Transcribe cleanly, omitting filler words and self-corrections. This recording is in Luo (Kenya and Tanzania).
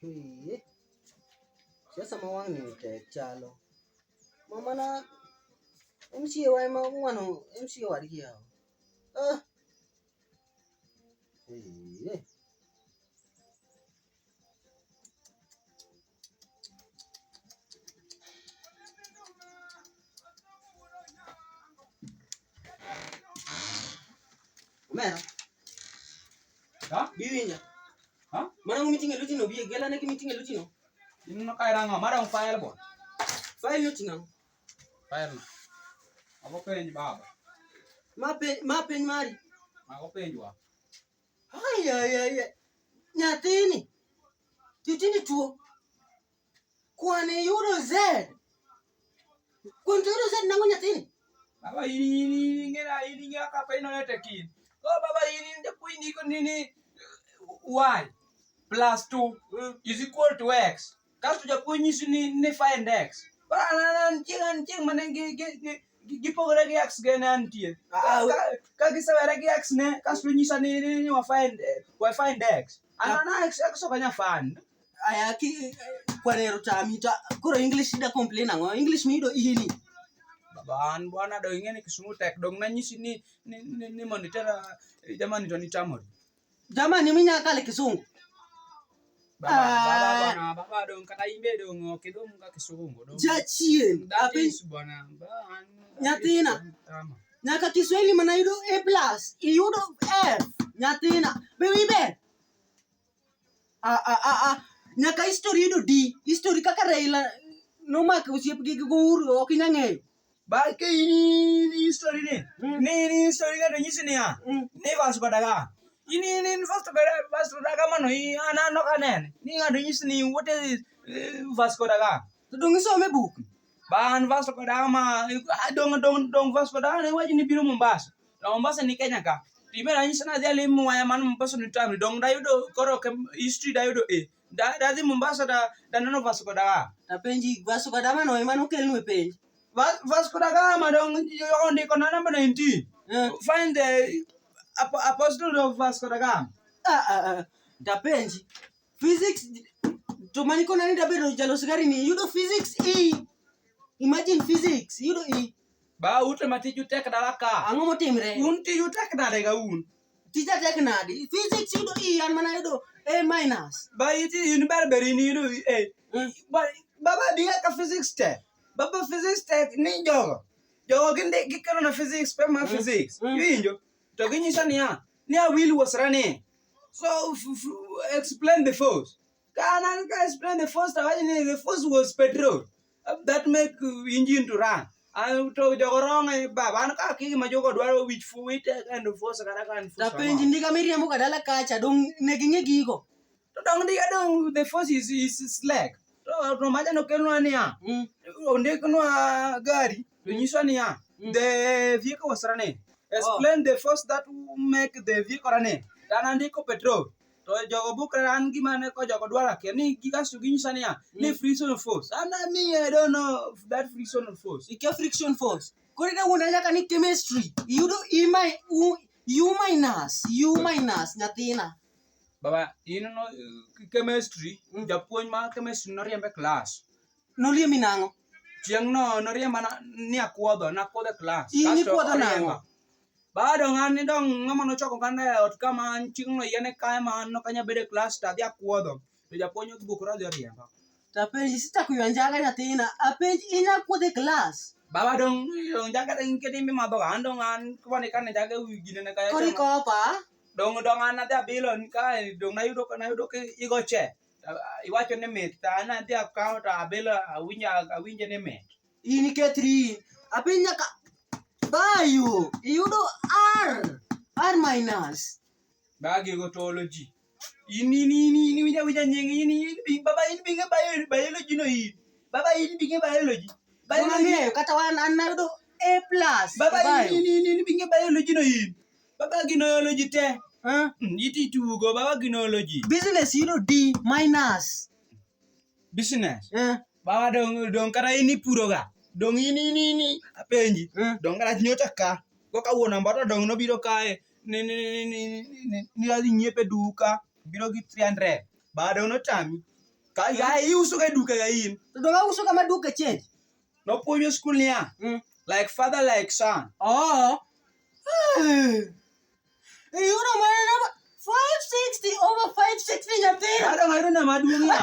Hii. Siasa mawang ni tek chalo. Mama na MC wa ma wano MC wa dia. Ah. Hii. Mera. Ha? Biwinya. Ha? Mana meeting elutino bi gela na ki meeting elutino. Ino kaya nga marang file bo. File lutinga. File. Ako penj baba. Ma pen mari. Ako penj wa. Ay. Nyatini. Titini tuo. Kwane euro Z. Kwanto euro Z nango nyatini. Baba ini ngera ka pa ino tekin. Oh baba ini de puini ko nini y plus 2 is equal to x. Kasto ja puini ni find x. Ba nan cing manengi gipogre gi x genantie. Ka gisawere gi x ne kasto nyisa ni wa find x. Anana x so kanya find. Aya ki kwanero tamita. Kuro English da complain nango. English mi do ihini. Bahan buana do ingene kisumu tek dong na nyisi ni monitor jamani to ni tamori. Jamani minya kale kisungu. Baba dong kata imbe dong kidom ka kisungu dong. Jachien. Apis buana bahan. Nyatina. Nyaka Kiswahili mana yudo A+, yudo F. Nyatina. Bewibe. Nyaka history yudo D. History kaka Raila no mak usiep gi guru okinyang'eyo. Ba ke ini story ni. Ni story ga do nyisi ni ya. Ni Vasco da Gama. Ini Vasco da Gama no ana no kanen. Ni ga do nyisi ni what is Vasco da Gama. Tudung some book. Bahan Vasco da Gama dong Vasco da Gama waji ni biro Mombasa. Mombasa ni Kenya ka. Timera nyisi na dia limu wa man Mombasa ni tamri dong da yudo koro history da yudo e. Da di Mombasa da no Vasco da Gama. Tapenji Vasco da Gama no emano kelnu penji. Vasco da Gama dong on the corner number 19. Find the apostle of Vasco da Gama. Tapenji physics to maniko nani dabero jalos gari ni yudo physics E. Imagine physics yudo E. Ba utre mati ju tek dalaka. Ango motimre. Unti ju tek dalega un. Tija tek nadi. Physics yudo E an mana yudo A-. Ba iti unibarberi ni yudo A. Baba dia ka physics te. Baba physics tech ni jogo. Jogo ginde gikano na physics pe ma physics. Yinjo. To ginyisa ni ya. Ni a wheel was running. So explain the force. Can explain the force? The force was petrol. That make engine to run. And to jogo wrong baba an ka kigi ma jogo dwaro which kind of force kana kan force. Tapenji ndika miriambo kadala kacha dong neginge gigo. To dong diga dong the force is slack. To maja no kenu ania. Onde kenu gari. To nyiswa ni ya. The vehicle was running. Explain the force that make the vehicle running. Tana ndiko petrol. To jogo bukra ran gimane ko jogo dwara ke ni gigas to ginyisa ni ya. Ni friction force. And I don't know that friction force. Ike friction force. Korida unajaka ni chemistry. Yudo U minus nyatina. Baba, no chemistry. Japuonj ma chemistry no riembe class. No liemi nango. Chieng no riemba ni akwodho class. Ini kwodho nango. Bado ngani dong ngama no choko kanda ot kama chieng no yene kae ma no kanya bede class ta dia akwodho. To japuonj bukro jo riemba. Tapenji sita kuyanjaga nyatina. Apenji inya kwodhe class. Baba dong jaga ngikedi mi maboga andong an kwani kane jaga wigine ne kaya. Kori kopa. Dong ana dia bilon kae dong na yudo ke igoche. Iwacho ne mit ta na dia account abelo awinje ne mit. Ini ke 3. Apinya ka bayo. Yudo R minus. Bagi gotology. Ini wija nyengi ini baba ini binga biology no ini. Baba ini binga biology. Biology kata wan anna yudo A+. Baba ini binga biology no ini. Baba ginology te. Yiti tugo baba ginology. Business yudo D-. Business. Baba dong kara ini puroga. Dong ini apenji. Dong kara nyota ka. Ko kawuono mbata dong no biro kae. Ni adhi nyiepe duka. Biro gi 300. Bado no tami. Ka iuso ka duka ga in. To donga uso kama duka change. Nopuonjo skul niya. Like father like son. Oh. You know my number 560 over 560 nyathina. Adong na maduong' ya.